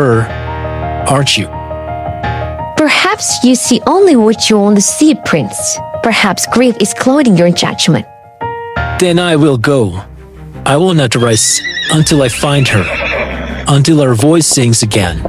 her, aren't you? Perhaps you see only what you want to see, Prince. Perhaps grief is clouding your judgment. Then I will go. I will not rest until I find her, until her voice sings again.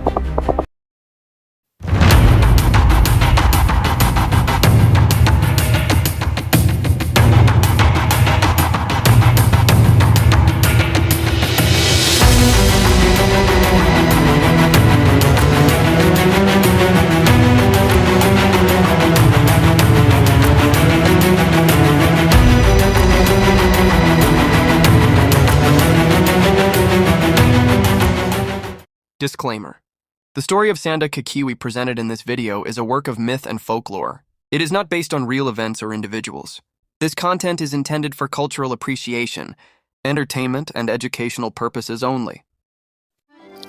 Disclaimer. The story of Sandah Kekiwi presented in this video is a work of myth and folklore. It is not based on real events or individuals. This content is intended for cultural appreciation, entertainment, and educational purposes only.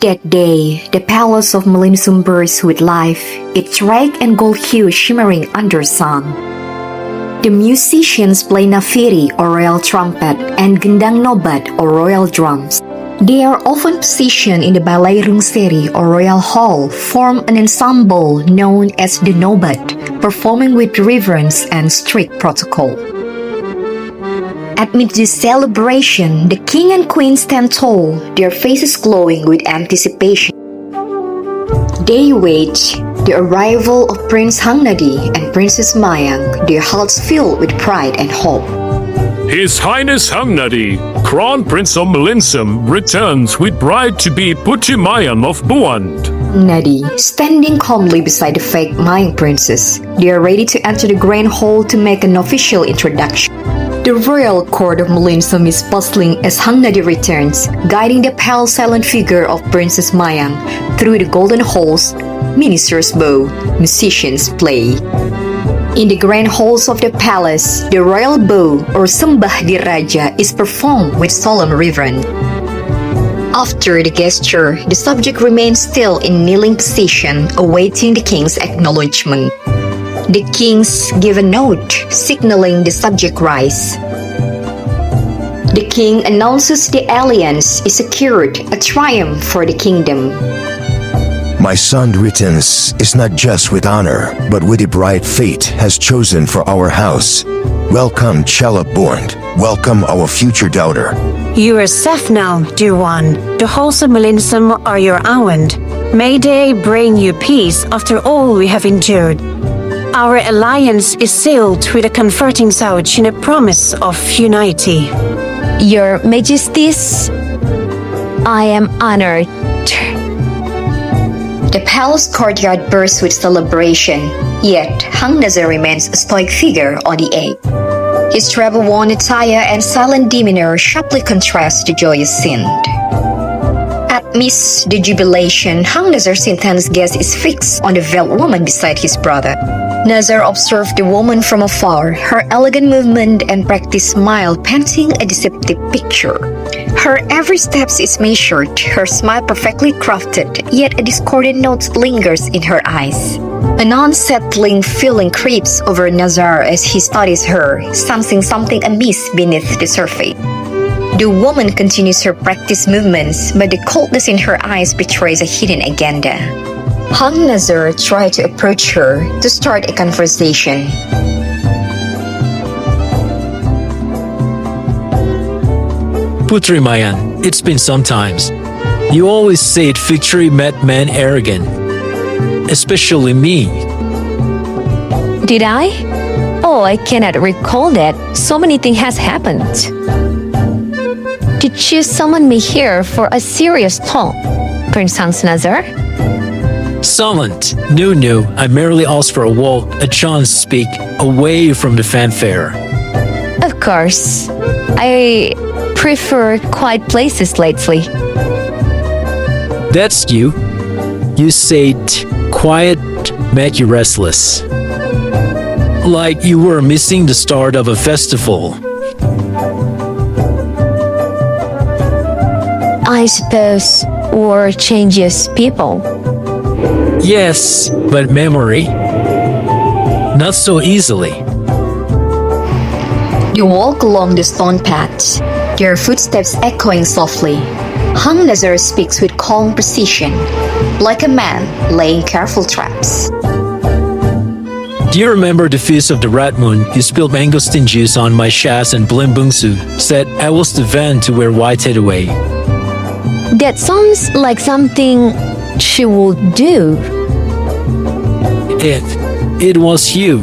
That day, the palace of Melinsum burst with life, its red and gold hue shimmering under sun. The musicians play nafiri or royal trumpet and gendang nobat or royal drums. They are often positioned in the balai rungseri or royal hall, form an ensemble known as the nobat, performing with reverence and strict protocol. Amid this celebration, the king and queen stand tall, their faces glowing with anticipation. They wait the arrival of Prince Hang Nazar and Princess Mayang, their hearts filled with pride and hope. His Highness Hang Nazar, Crown Prince of Melinsum, returns with bride-to-be Putri Mayang of Buan. Nazar, standing calmly beside the fake Mayang princess, they are ready to enter the grand hall to make an official introduction. The royal court of Melinsum is bustling as Hang Nazar returns, guiding the pale silent figure of Princess Mayang through the golden halls. Ministers bow, musicians play. In the grand halls of the palace, the royal bow or sembah di raja is performed with solemn reverence. After the gesture, the subject remains still in kneeling position, awaiting the king's acknowledgement. The kings give a note, signaling the subject rise. The king announces the alliance is secured, a triumph for the kingdom. My son returns is not just with honor, but with the bright fate has chosen for our house. Welcome, Chalap born. Welcome, our future daughter. You are safe now, dear one. The halls of Melinsum are your own. May they bring you peace after all we have endured. Our alliance is sealed with a comforting couch and a promise of unity. Your Majesties, I am honored. The palace courtyard bursts with celebration, yet Hang Nazar remains a stoic figure on the edge. His travel-worn attire and silent demeanor sharply contrast the joyous scene. Amidst the jubilation, Hang Nazar's intense gaze is fixed on the veiled woman beside his brother. Nazar observed the woman from afar, her elegant movement and practiced smile painting a deceptive picture. Her every step is measured, her smile perfectly crafted, yet a discordant note lingers in her eyes. An unsettling feeling creeps over Nazar as he studies her, sensing something amiss beneath the surface. The woman continues her practiced movements, but the coldness in her eyes betrays a hidden agenda. Hang Nazar tried to approach her to start a conversation. Putri Mayang, it's been some times. You always said victory made men arrogant. Especially me. Did I? Oh, I cannot recall that. So many things has happened. Did you summon me here for a serious talk, Prince Hang Nazar? Summoned? No, I merely asked for a walk, a chance to speak, away from the fanfare. Of course. I prefer quiet places lately. That's you. You said quiet made you restless. Like you were missing the start of a festival. I suppose war changes people. Yes, but memory? Not so easily. They walk along the stone paths, their footsteps echoing softly. Hang Nazar speaks with calm precision, like a man laying careful traps. Do you remember the feast of the red moon? You spilled mangosteen juice on my shafts and Putri Bungsu said I was the van to wear white head away. That sounds like something she would do. It was you.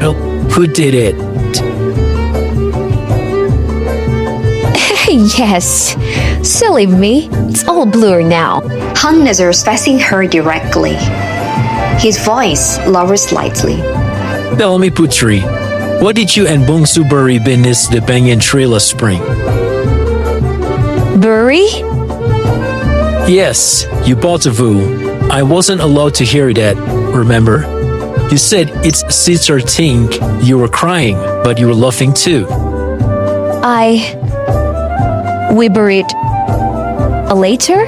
Well, who did it? Yes. Silly me. It's all blur now. Hang Nazar is facing her directly. His voice lowers slightly. Tell me, Putri, what did you and Bungsu bury beneath the Bagian tree last spring? Bury? Yes, you bought a voo. I wasn't allowed to hear that, remember? You said it's sister think you were crying, but you were laughing too. We buried later?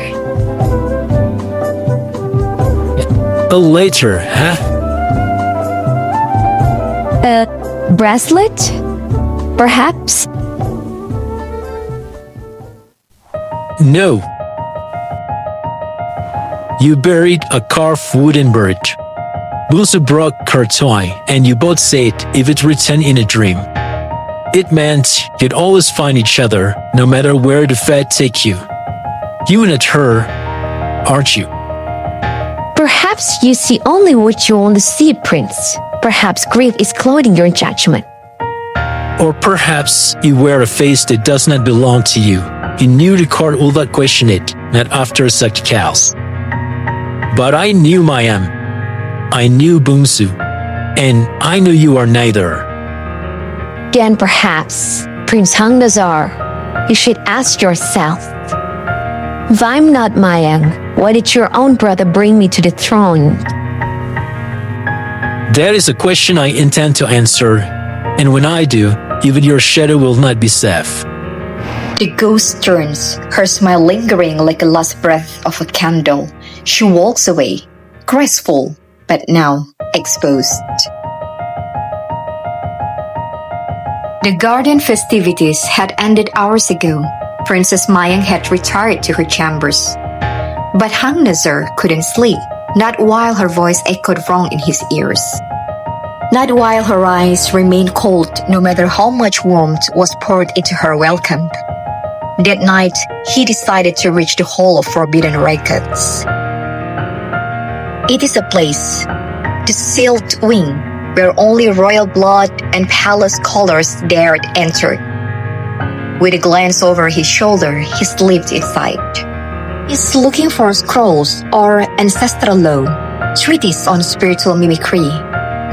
Later, huh? A bracelet? Perhaps? No. You buried a carved wooden bird. Bungsu broke her toy, and you both said if it returned in a dream. It meant you'd always find each other, no matter where the fate take you. You and her, aren't you? Perhaps you see only what you want to see, Prince. Perhaps grief is clouding your judgment. Or perhaps you wear a face that does not belong to you. You knew the court would not question it, not after such cows. But I knew Mayang. I knew Bungsu. And I knew you are neither. Then perhaps, Prince Hang Nazar, you should ask yourself, if I'm not Mayang, why did your own brother bring me to the throne? That is a question I intend to answer, and when I do, even your shadow will not be safe. The ghost turns, her smile lingering like a last breath of a candle. She walks away, graceful, but now exposed. The garden festivities had ended hours ago. Princess Mayang had retired to her chambers. But Hang Nazar couldn't sleep, not while her voice echoed wrong in his ears. Not while her eyes remained cold, no matter how much warmth was poured into her welcome. That night, he decided to reach the Hall of Forbidden Records. It is a place, the sealed wing, where only royal blood and palace colors dared enter. With a glance over his shoulder, he slipped inside. He's looking for scrolls or ancestral law, treatises on spiritual mimicry,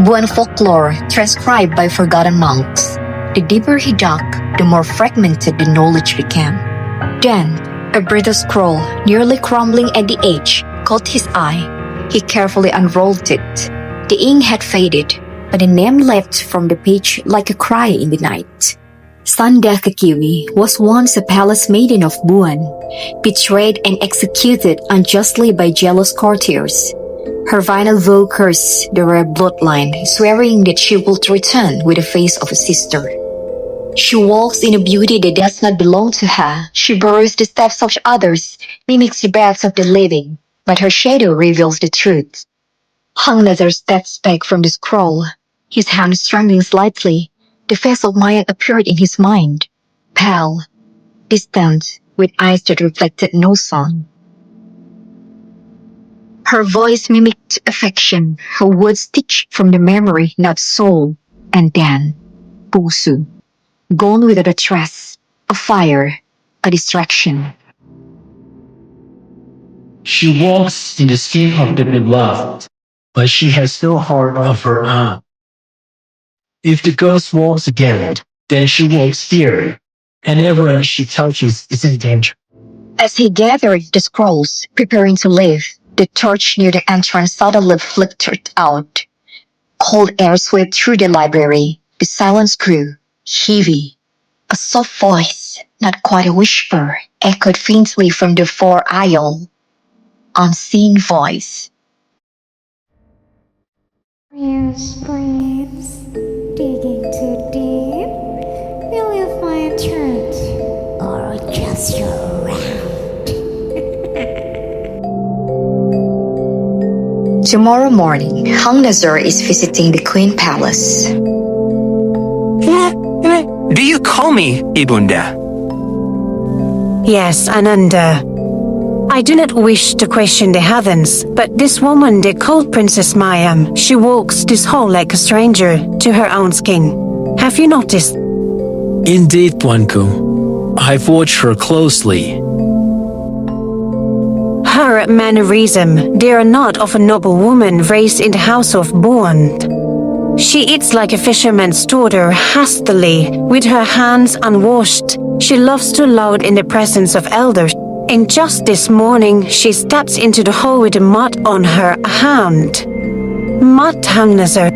Buan folklore transcribed by forgotten monks. The deeper he dug, the more fragmented the knowledge became. Then, a brittle scroll, nearly crumbling at the edge, caught his eye. He carefully unrolled it. The ink had faded, but a name leapt from the page like a cry in the night. Sandah Kekiwi was once a palace maiden of Buan, betrayed and executed unjustly by jealous courtiers. Her final vow cursed the royal bloodline, swearing that she would return with the face of a sister. She walks in a beauty that does not belong to her. She borrows the steps of others, mimics the breaths of the living, but her shadow reveals the truth. Hang Nazar steps back from the scroll, his hand trembling slightly. The face of Mayang appeared in his mind, pale, distant, with eyes that reflected no sun. Her voice mimicked affection, her words stitched from the memory, not soul. And then, Bungsu, gone without a trace, a fire, a distraction. She walks in the skin of the beloved, but she has no heart of her own. If the ghost walks again, then she walks here, and everyone she touches is in danger. As he gathered the scrolls, preparing to leave, the torch near the entrance suddenly flickered out. Cold air swept through the library. The silence grew heavy. A soft voice, not quite a whisper, echoed faintly from the far aisle. Unseen voice. Yes, Prince. Digging too deep? Will you find truth? Or just your round? Tomorrow morning, Hang Nazar is visiting the Queen Palace. Do you call me Ibunda? Yes, Ananda. I do not wish to question the heavens, but this woman they called Princess Mayang, she walks this hall like a stranger to her own skin. Have you noticed? Indeed, Tuanku. I've watched her closely. Her mannerism, they are not of a noble woman raised in the house of Buan. She eats like a fisherman's daughter hastily, with her hands unwashed. She loves to loud in the presence of elders. And just this morning, she steps into the hall with a mud on her hand. Mud, Hang Nazar.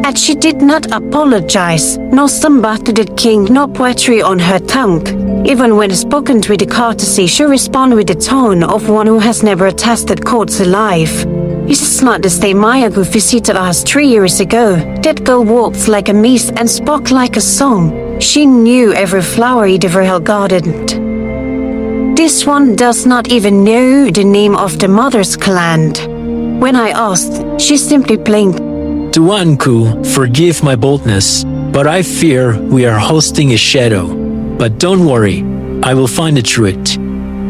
And she did not apologize, nor samba to the king, nor poetry on her tongue. Even when spoken with the courtesy, she responded with the tone of one who has never tasted courts alive. This is not the same Maya who visited us 3 years ago. That girl walked like a mist and spoke like a song. She knew every flower he ever gardened. This one does not even know the name of the mother's clan. When I asked, she simply blinked. Tuanku, forgive my boldness, but I fear we are hosting a shadow. But don't worry, I will find the truth.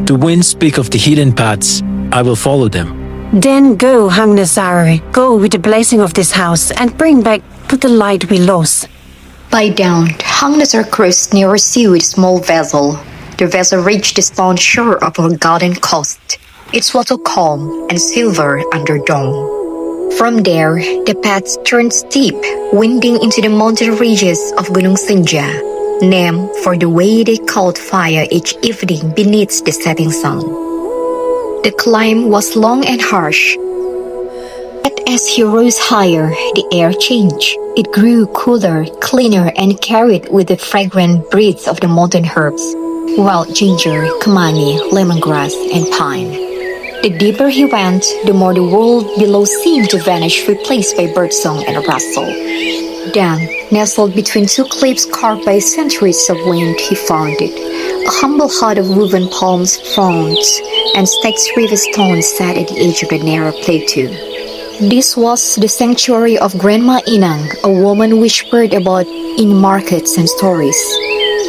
The winds speak of the hidden paths. I will follow them. Then go, Hang Nazar. Go with the blessing of this house and bring back to the light we lost. By dawn, Hang Nazar crossed near a sea with a small vessel. The vessel reached the stone shore of a garden coast, its water calm and silver under dawn. From there, the path turned steep, winding into the mountain ridges of Gunung Senja, named for the way they caught fire each evening beneath the setting sun. The climb was long and harsh, but as he rose higher, the air changed. It grew cooler, cleaner, and carried with the fragrant breath of the mountain herbs, wild ginger, kamani, lemongrass, and pine. The deeper he went, the more the world below seemed to vanish, replaced by birdsong and rustle. Then, nestled between two cliffs carved by centuries of wind, he found it. A humble hut of woven palms, fronds, and staked river stones sat at the edge of the narrow plateau. This was the sanctuary of Grandma Inang, a woman whispered about in markets and stories,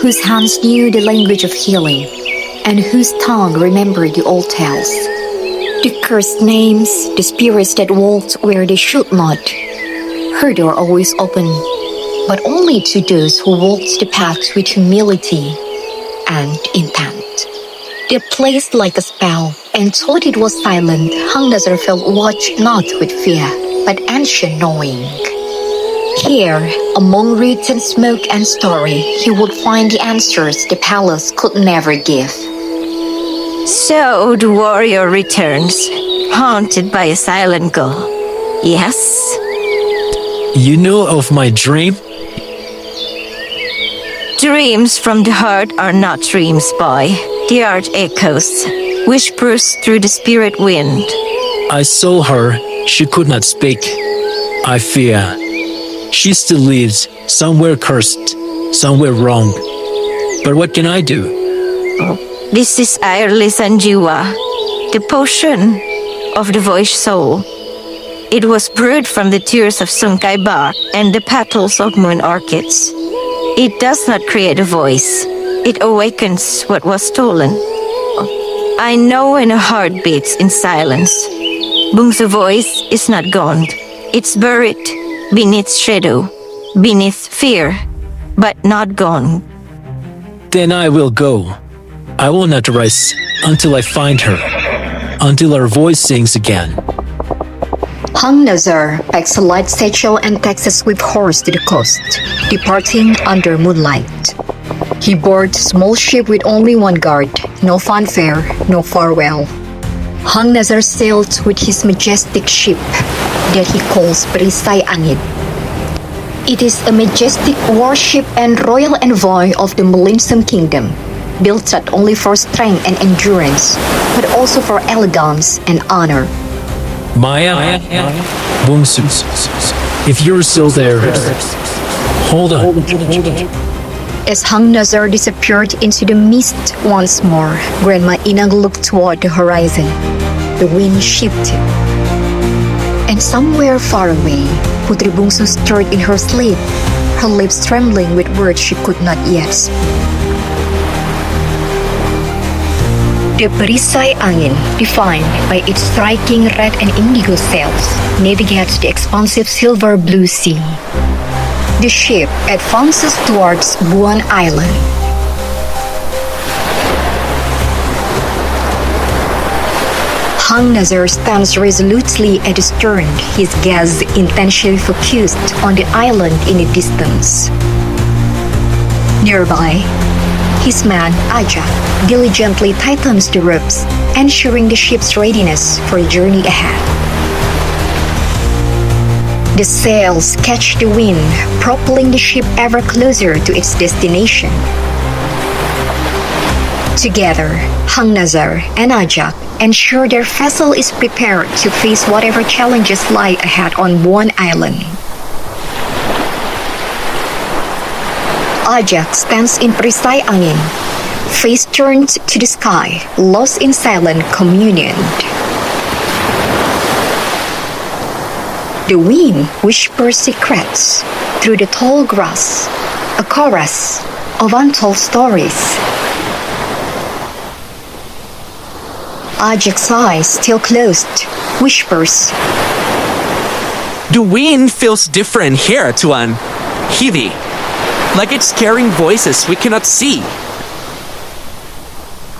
whose hands knew the language of healing, and whose tongue remembered the old tales. The cursed names, the spirits that walked where they should not. Her door always open, but only to those who walked the path with humility and intent. They placed like a spell, and though it was silent, Hang Nazar felt watched not with fear, but ancient knowing. Here, among written smoke and story, he would find the answers the palace could never give. So the warrior returns, haunted by a silent girl. Yes? You know of my dream? Dreams from the heart are not dreams, boy. They are echoes, whispers through the spirit wind. I saw her. She could not speak. I fear. She still lives, somewhere cursed, somewhere wrong. But what can I do? This is Airly Sanjiwa, the potion of the voice soul. It was brewed from the tears of Sungkai Ba and the petals of moon orchids. It does not create a voice. It awakens what was stolen. I know when a heart beats in silence. Bungsu's voice is not gone. It's buried beneath shadow, beneath fear, but not gone. Then I will go. I will not rise until I find her, until her voice sings again. Hang Nazar packs a light satchel and takes a swift horse to the coast, departing under moonlight. He boards a small ship with only one guard, no fanfare, no farewell. Hang Nazar sailed with his majestic ship that he calls Perisai Angin. It is a majestic warship and royal envoy of the Melinsum Kingdom, built not only for strength and endurance, but also for elegance and honor. Maya, Bungsu, if you're still there, hold on. As Hang Nazar disappeared into the mist once more, Grandma Inang looked toward the horizon. The wind shifted. And somewhere far away, Putri Bungsu stirred in her sleep, her lips trembling with words she could not yet speak. The Perisai Angin, defined by its striking red and indigo sails, navigates the expansive silver-blue sea. The ship advances towards Buan Island. Hang Nazar stands resolutely at the stern, his gaze intensely focused on the island in the distance. Nearby, his man, Ajak, diligently tightens the ropes, ensuring the ship's readiness for the journey ahead. The sails catch the wind, propelling the ship ever closer to its destination. Together, Hang Nazar and Ajak ensure their vessel is prepared to face whatever challenges lie ahead on Buan Island. Ajak stands in Perisai Angin, face turned to the sky, lost in silent communion. The wind whispers secrets through the tall grass, a chorus of untold stories. Ajak's eyes, still closed, whispers, The wind feels different here, Tuan. Heavy. Like it's carrying voices we cannot see.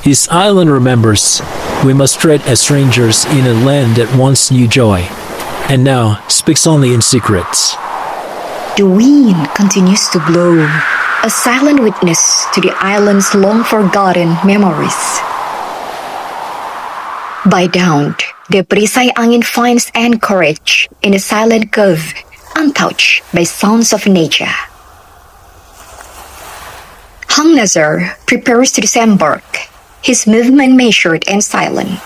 His island remembers, we must tread as strangers in a land that once knew joy, and now speaks only in secrets. The wind continues to blow, a silent witness to the island's long-forgotten memories. By dawn, the Perisai Angin finds anchorage in a silent cove, untouched by sounds of nature. Hang Nazar prepares to disembark, his movement measured and silent.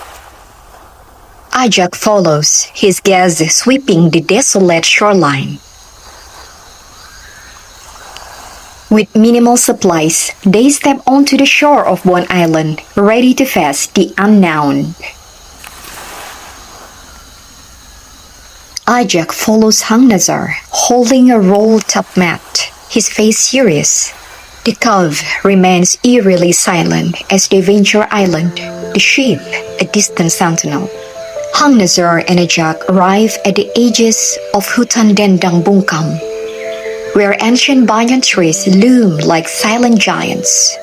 Ajak follows, his gaze sweeping the desolate shoreline. With minimal supplies, they step onto the shore of Buan Island, ready to face the unknown. Ajak follows Hang Nazar, holding a rolled-up mat, his face serious. The cove remains eerily silent as they venture island, the ship a distant sentinel. Hang Nazar and Ajak arrive at the edges of Hutan Dendang Bungkam, where ancient banyan trees loom like silent giants.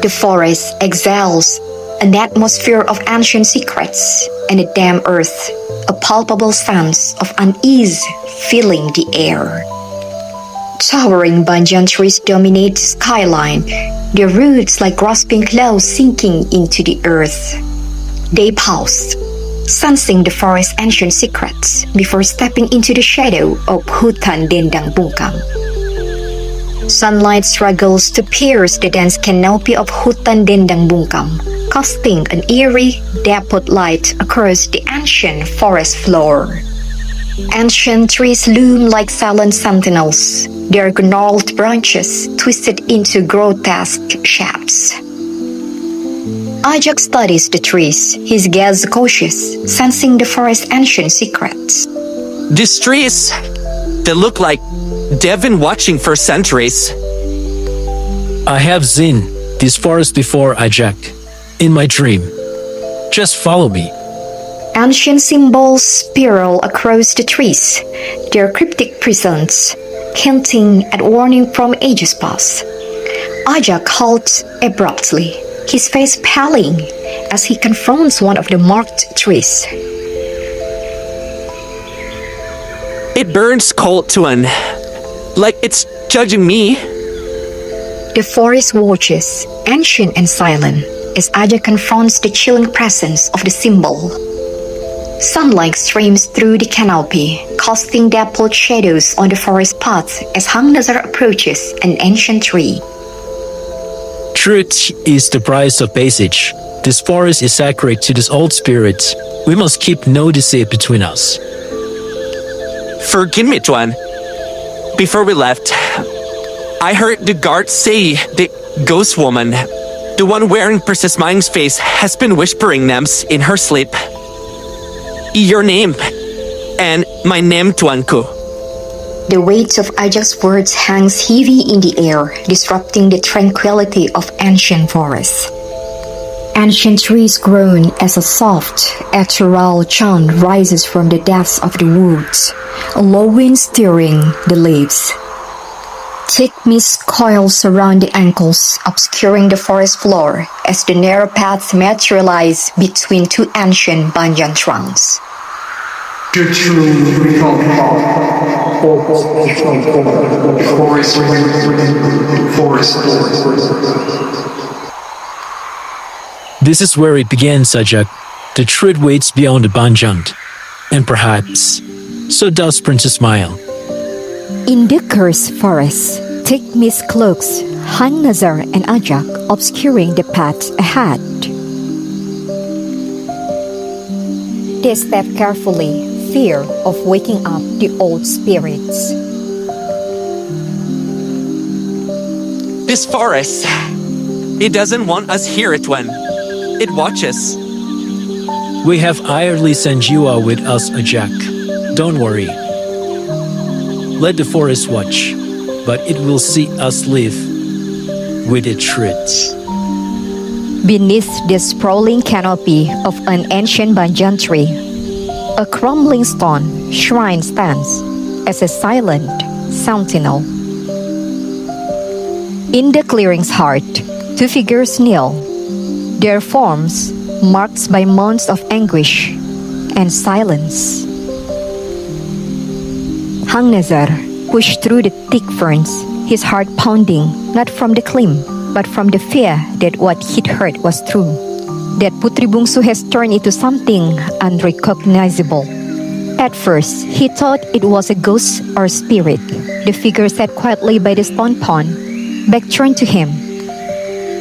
The forest exhales an atmosphere of ancient secrets, and the damp earth, a palpable sense of unease filling the air. Towering banyan trees dominate the skyline, their roots like grasping claws sinking into the earth. They pause, sensing the forest's ancient secrets before stepping into the shadow of Hutan Dendang Bungkam. Sunlight struggles to pierce the dense canopy of Hutan Dendang Bungkam, casting an eerie, dappled light across the ancient forest floor. Ancient trees loom like silent sentinels, their gnarled branches twisted into grotesque shapes. Ajak studies the trees, his gaze cautious, sensing the forest's ancient secrets. These trees, they look like they've been watching for centuries. I have seen this forest before, Ajak, in my dream. Just follow me. Ancient symbols spiral across the trees, their cryptic presence, hinting at warning from ages past. Ajak halts abruptly, his face paling as he confronts one of the marked trees. It burns cold, Tuan. Like it's judging me. The forest watches, ancient and silent, as Ajak confronts the chilling presence of the symbol. Sunlight streams through the canopy, casting dappled shadows on the forest path as Hang Nazar approaches an ancient tree. Truth is the price of passage. This forest is sacred to this old spirit. We must keep no deceit between us. Forgive me, Tuan. Before we left, I heard the guard say the ghost woman, the one wearing Princess Mayang's face, has been whispering names in her sleep. Your name. And my name, Tuanku. The weight of Ajak's words hangs heavy in the air, disrupting the tranquility of ancient forests. Ancient trees groan as a soft, ethereal chant rises from the depths of the woods, a low wind stirring the leaves. Thick mist coils around the ankles, obscuring the forest floor as the narrow paths materialize between two ancient banyan trunks. This is where it began, Sajak. The truth waits beyond the banyan. And perhaps, so does Princess Mayang. In the cursed forest, thick mist cloaks Hang Nazar and Ajak, obscuring the path ahead. They step carefully, fear of waking up the old spirits. This forest, it doesn't want us here, Tuan. It watches. We have Airly Sanjiwa with us, Ajak. Don't worry. Let the forest watch, but it will see us live with its truths. Beneath the sprawling canopy of an ancient banyan tree, a crumbling stone shrine stands as a silent sentinel. In the clearing's heart, two figures kneel, their forms marked by months of anguish and silence. Hang Nazar pushed through the thick ferns, his heart pounding not from the climb, but from the fear that what he'd heard was true, that Putri Bungsu has turned into something unrecognizable. At first, he thought it was a ghost or spirit. The figure sat quietly by the stone pond, back turned to him.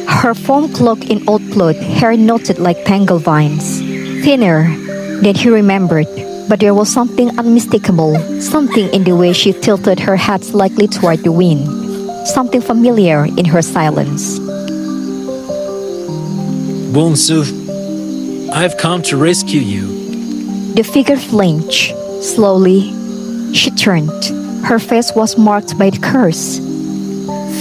Her form cloaked in old cloth, hair knotted like tangled vines, thinner than he remembered. But there was something unmistakable, something in the way she tilted her head slightly toward the wind, something familiar in her silence. Bungsu, I've come to rescue you. The figure flinched. Slowly, she turned. Her face was marked by the curse.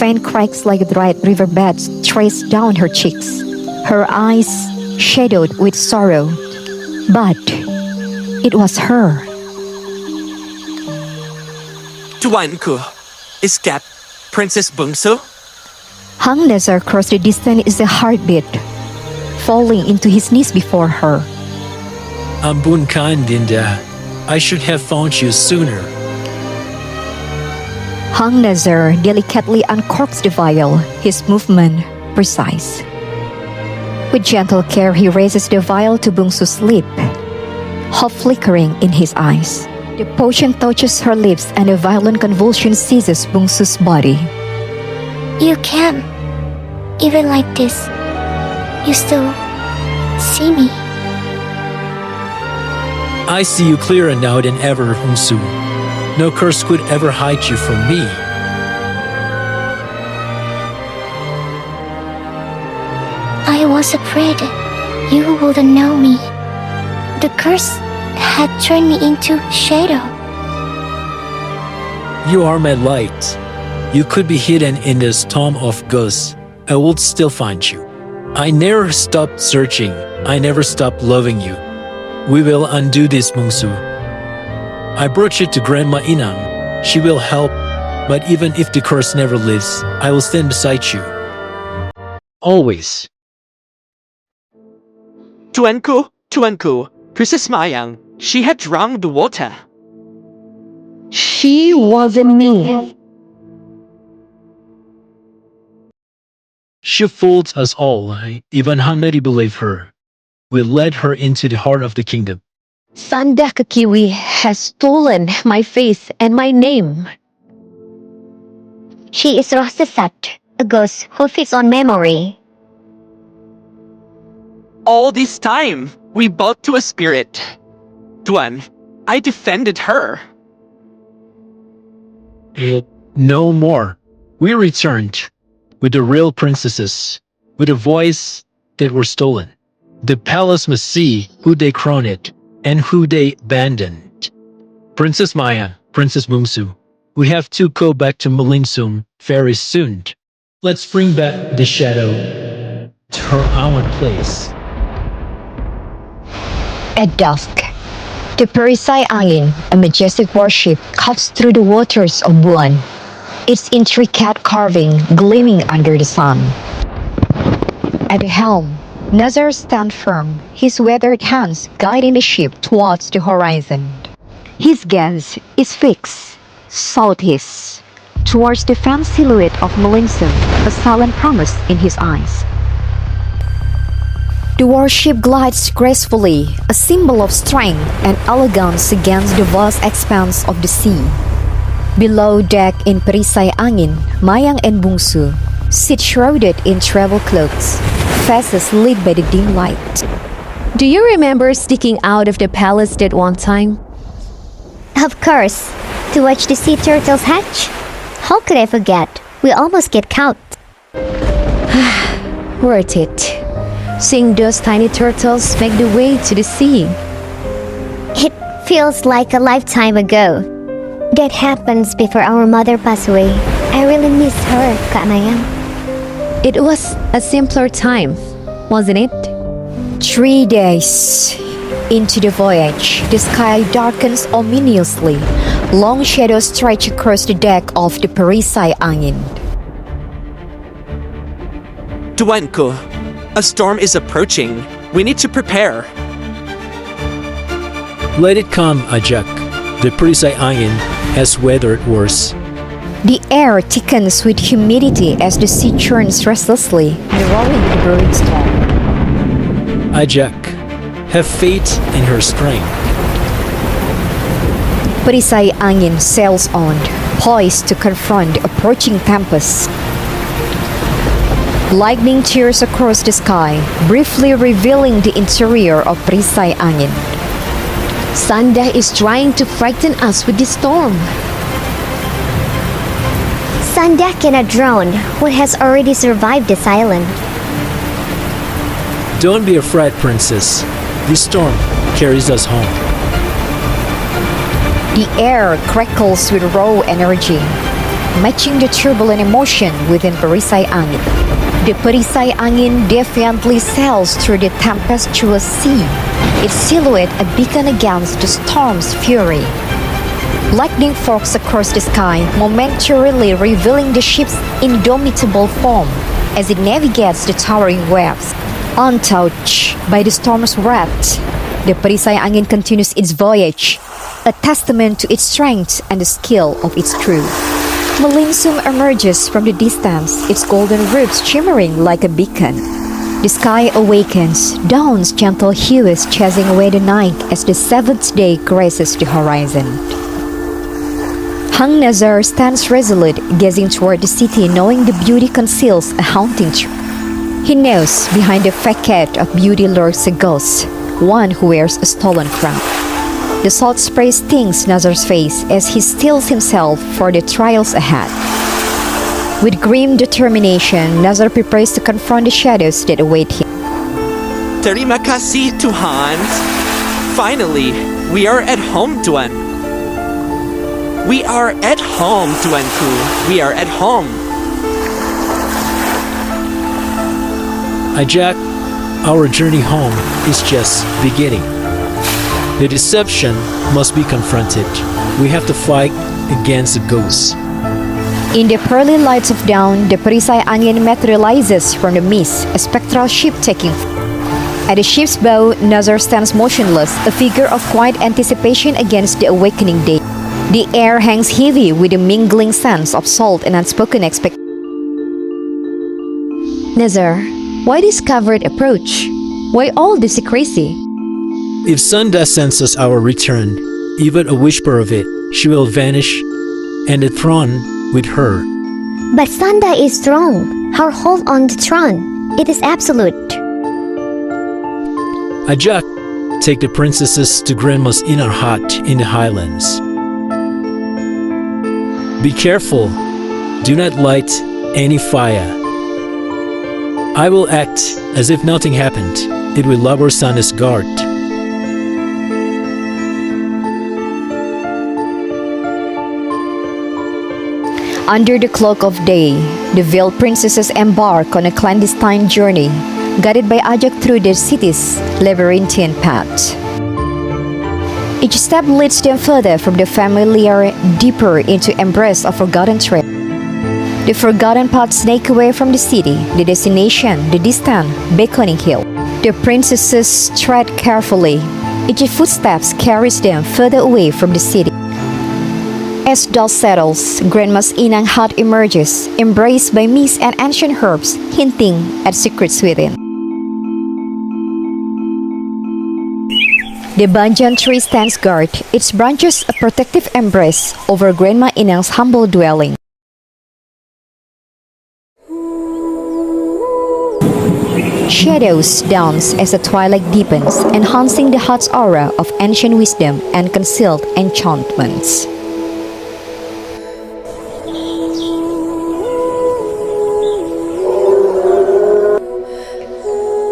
Faint cracks like dried riverbeds traced down her cheeks, her eyes shadowed with sorrow. But it was her. Tuanku, is that Princess Bungsu? Hang Nazar crossed the distance is a heartbeat, falling into his knees before her. Ampun kan, Dinda. I should have found you sooner. Hang Nazar delicately uncorks the vial, his movement precise. With gentle care, he raises the vial to Bungsu's lip, hope flickering in his eyes. The potion touches her lips and a violent convulsion seizes Bungsu's body. You can. Even like this, you still see me. I see you clearer now than ever, Bungsu. No curse could ever hide you from me. I was afraid you wouldn't know me. The curse had turned me into shadow. You are my light. You could be hidden in the storm of ghosts. I would still find you. I never stopped searching. I never stopped loving you. We will undo this, Bungsu. I brought you to Grandma Inang. She will help, but even if the curse never leaves, I will stand beside you. Always. Tuanku, Princess Mayang, she had drunk the water. She wasn't me. She fooled us all. Even Hanmeri believed her. We led her into the heart of the kingdom. Sandah Kekiwi has stolen my face and my name. She is Rosasat, a ghost who feeds on memory. All this time, we bowed to a spirit. Tuan, I defended her. No more. We returned with the real princesses, with a voice that were stolen. The palace must see who they crowned it. and who they abandoned. Princess Maya, Princess Bungsu, we have to go back to Malinsum very soon. Let's bring back the shadow to her own place. At dusk, the Perisai Angin, a majestic warship, cuts through the waters of Buan, its intricate carving gleaming under the sun. At the helm, Nazar stands firm, his weathered hands guiding the ship towards the horizon. His gaze is fixed, southeast, towards the faint silhouette of Malinsum, a silent promise in his eyes. The warship glides gracefully, a symbol of strength and elegance against the vast expanse of the sea. Below deck in Perisai Angin, Mayang and Bungsu sit shrouded in travel cloaks, faces lit by the dim light. Do you remember sneaking out of the palace that one time? Of course, to watch the sea turtles hatch. How could I forget? We almost get caught. Worth it. Seeing those tiny turtles make the way to the sea. It feels like a lifetime ago. That happens before our mother passed away. I really miss her, Kak Mayang. It was a simpler time, wasn't it? 3 days into the voyage, the sky darkens ominously. Long shadows stretch across the deck of the Perisai Angin. Tuanku, a storm is approaching. We need to prepare. Let it come, Ajak. The Perisai Angin has weathered worse. The air thickens with humidity as the sea churns restlessly, mirroring the brewing storm. Ajak, have faith in her strength. Perisai Angin sails on, poised to confront the approaching tempest. Lightning tears across the sky, briefly revealing the interior of Perisai Angin. Sandah is trying to frighten us with the storm. Sandah cannot drown what has already survived this island. Don't be afraid, princess. This storm carries us home. The air crackles with raw energy, matching the turbulent emotion within Perisai Angin. The Perisai Angin defiantly sails through the tempestuous sea, its silhouette a beacon against the storm's fury. Lightning forks across the sky, momentarily revealing the ship's indomitable form as it navigates the towering waves. Untouched by the storm's wrath, the Perisai Angin continues its voyage, a testament to its strength and the skill of its crew. Malinsum emerges from the distance, its golden roofs shimmering like a beacon. The sky awakens, dawn's gentle hues chasing away the night as the seventh day graces the horizon. Hang Nazar stands resolute, gazing toward the city, knowing the beauty conceals a haunting truth. He knows behind the facade of beauty lurks a ghost, one who wears a stolen crown. The salt spray stings Nazar's face as he steels himself for the trials ahead. With grim determination, Nazar prepares to confront the shadows that await him. Terima kasih, Tuhan. Finally, we are at home, Tuan. We are at home, Tuanku. We are at home. Ajak, our journey home is just beginning. The deception must be confronted. We have to fight against the ghosts. In the pearly lights of dawn, the Perisai Angin materializes from the mist, a spectral ship taking. At the ship's bow, Nazar stands motionless, a figure of quiet anticipation against the awakening day. The air hangs heavy with a mingling sense of salt and unspoken expectation. Nazar, why this covert approach? Why all this secrecy? If Sandah senses our return, even a whisper of it, she will vanish, and the throne with her. But Sandah is strong. Her hold on the throne, it is absolute. Ajak, take the princesses to Grandma's inner hut in the highlands. Be careful. Do not light any fire. I will act as if nothing happened. It will lower Sandah's guard. Under the cloak of day, the veiled princesses embark on a clandestine journey, guided by Ajak through the city's labyrinthine path. Each step leads them further from the familiar, deeper into embrace of forgotten trail. The forgotten paths snake away from the city, the destination, the distant, beckoning hill. The princesses tread carefully. Each footstep carries them further away from the city. As dusk settles, Grandma's inang hut emerges, embraced by mist and ancient herbs, hinting at secrets within. The banyan tree stands guard, its branches a protective embrace over Grandma Inang's humble dwelling. Shadows dance as the twilight deepens, enhancing the hut's aura of ancient wisdom and concealed enchantments.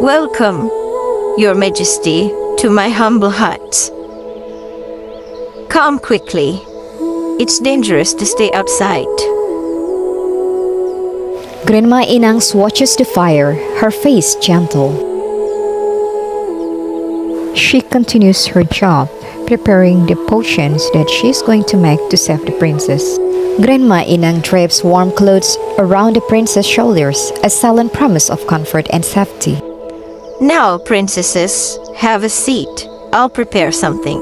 Welcome, Your Majesty, to my humble hut. Come quickly. It's dangerous to stay outside. Grandma Inang watches the fire, her face gentle. She continues her job, preparing the potions that she's going to make to save the princess. Grandma Inang drapes warm clothes around the princess' shoulders, a silent promise of comfort and safety. Now, princesses, have a seat. I'll prepare something.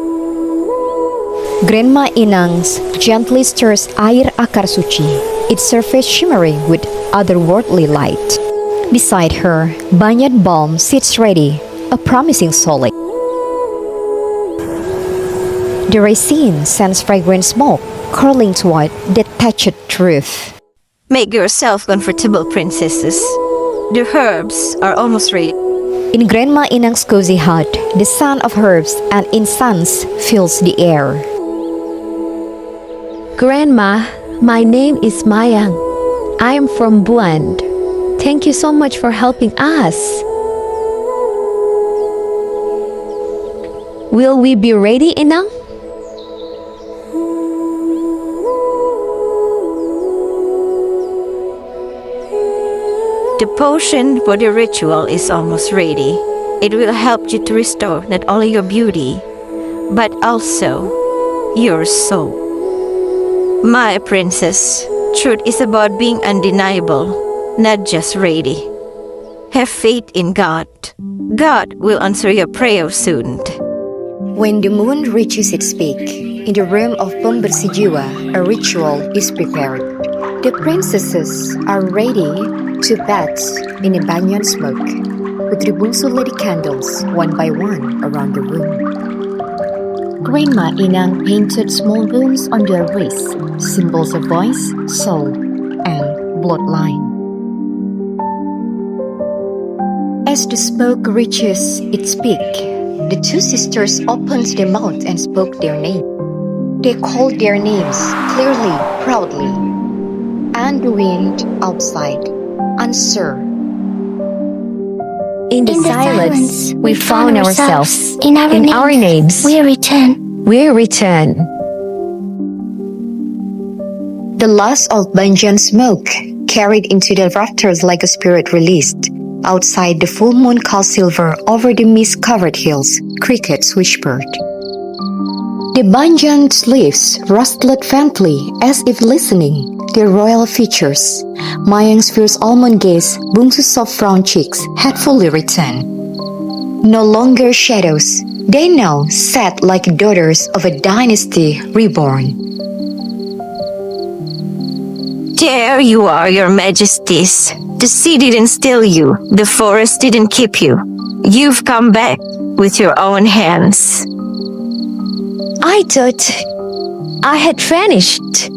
Grandma Inang gently stirs air akar suci, its surface shimmering with otherworldly light. Beside her, banyan balm sits ready, a promising solace. The resin sends fragrant smoke, curling toward the thatched roof. Make yourself comfortable, princesses. The herbs are almost ready. In Grandma Inang's cozy hut, the scent of herbs and incense fills the air. Grandma, my name is Mayang. I am from Buan. Thank you so much for helping us. Will we be ready, Inang? The potion for the ritual is almost ready. It will help you to restore not only your beauty, but also your soul. My princess, truth is about being undeniable, not just ready. Have faith in God. God will answer your prayer soon. When the moon reaches its peak, in the room of Pembersih Jiwa, a ritual is prepared. The princesses are ready to bath in a banyan smoke. Putri Bungsu lit candles one by one around the room. Grandma Inang painted small runes on their wrists, symbols of voice, soul, and bloodline. As the smoke reaches its peak, the two sisters opened their mouth and spoke their name. They called their names clearly, proudly. And the wind outside answered. In the silence, we found ourselves. In our names, we return. we return. The last of banyan smoke carried into the rafters like a spirit released. Outside, the full moon cast silver over the mist-covered hills. Crickets whispered. The banyan leaves rustled faintly as if listening. Their royal features, Mayang's fierce almond gaze, Bungsu's soft round cheeks had fully returned. No longer shadows, they now sat like daughters of a dynasty reborn. There you are, Your Majesties. The sea didn't steal you. The forest didn't keep you. You've come back with your own hands. I thought I had vanished.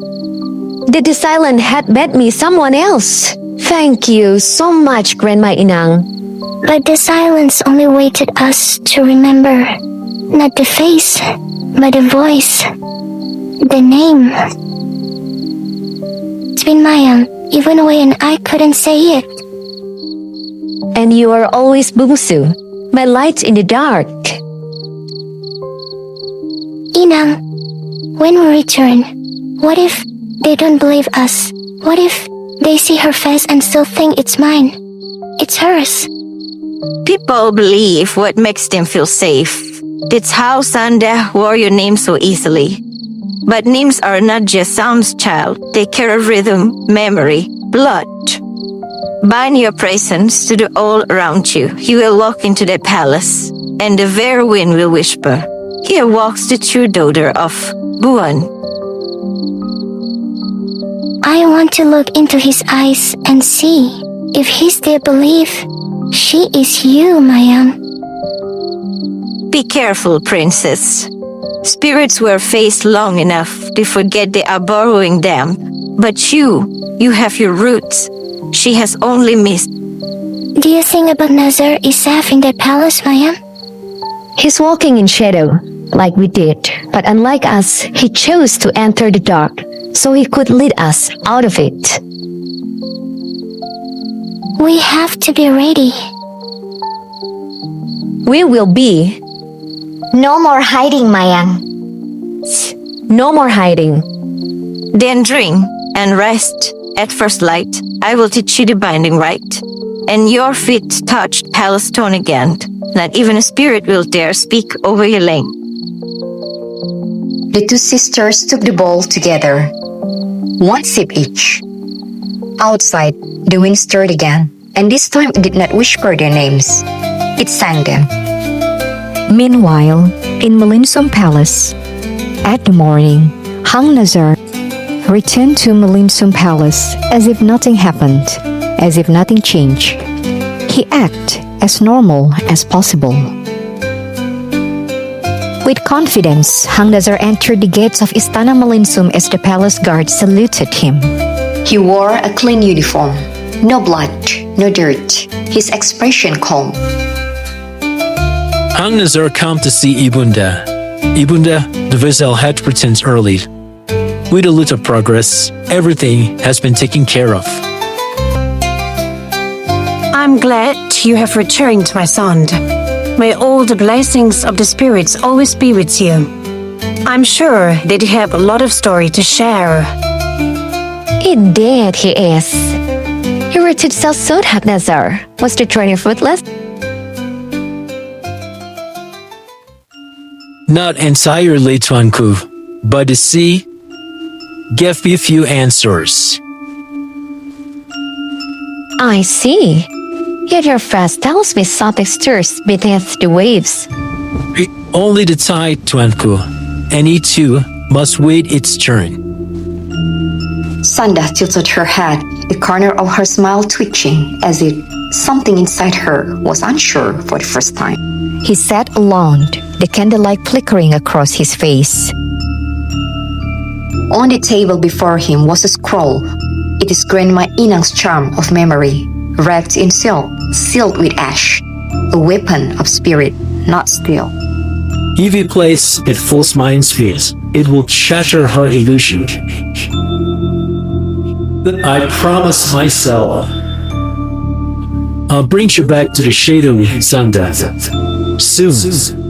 That the silent had met me someone else. Thank you so much, Grandma Inang. But the silence only waited us to remember. Not the face, but the voice. The name. It's been Mayang, even when I couldn't say it. And you are always Bungsu, my light in the dark. Inang, when we return, what if they don't believe us? What if they see her face and still think it's mine? It's hers. People believe what makes them feel safe. That's how Sandah wore your name so easily. But names are not just sounds, child. They carry rhythm, memory, blood. Bind your presence to the all around you. You will walk into the palace, and the very wind will whisper, "Here walks the true daughter of Buan." I want to look into his eyes and see if he still believes she is you, Mayang. Be careful, princess. Spirits were faced long enough to forget they are borrowing them. But you have your roots. She has only missed. Do you think Hang Nazar is safe in that palace, Mayang? He's walking in shadow, like we did. But unlike us, he chose to enter the dark, so he could lead us out of it. We have to be ready. We will be. No more hiding, Mayang. No more hiding. Then drink and rest. At first light, I will teach you the binding rite. And your feet touch palace stone again. Not even a spirit will dare speak over your lane. The two sisters took the bowl together, one sip each. Outside, the wind stirred again, and this time it did not whisper their names. It sang them. Meanwhile, in Melinsum Palace, at the morning, Hang Nazar returned to Melinsum Palace as if nothing happened, as if nothing changed. He acted as normal as possible. With confidence, Hang Nazar entered the gates of Istana Melinsum as the palace guards saluted him. He wore a clean uniform, no blood, no dirt, his expression calm. Hang Nazar come to see Ibunda. Ibunda, the vessel had returned early. With a little progress, everything has been taken care of. I'm glad you have returned, my son. May all the blessings of the spirits always be with you. I'm sure that you have a lot of story to share. Indeed, he is. He returned so soon, Hang Nazar. Was the journey fruitless? Not entirely, Tuanku, but the sea gave me a few answers. I see. Yet your phrase tells me something stirs beneath the waves. Only the tide, Tuanku, and it too must wait its turn. Sandah tilted her head, a corner of her smile twitching, as if something inside her was unsure for the first time. He sat alone, the candlelight flickering across his face. On the table before him was a scroll. It is Grandma Inang's charm of memory, wrapped in silk, sealed with ash, a weapon of spirit, not steel. If you place it false mind's fears, it will shatter her illusion. But I promise myself, I'll bring you back to the shadow, Sandah. Soon.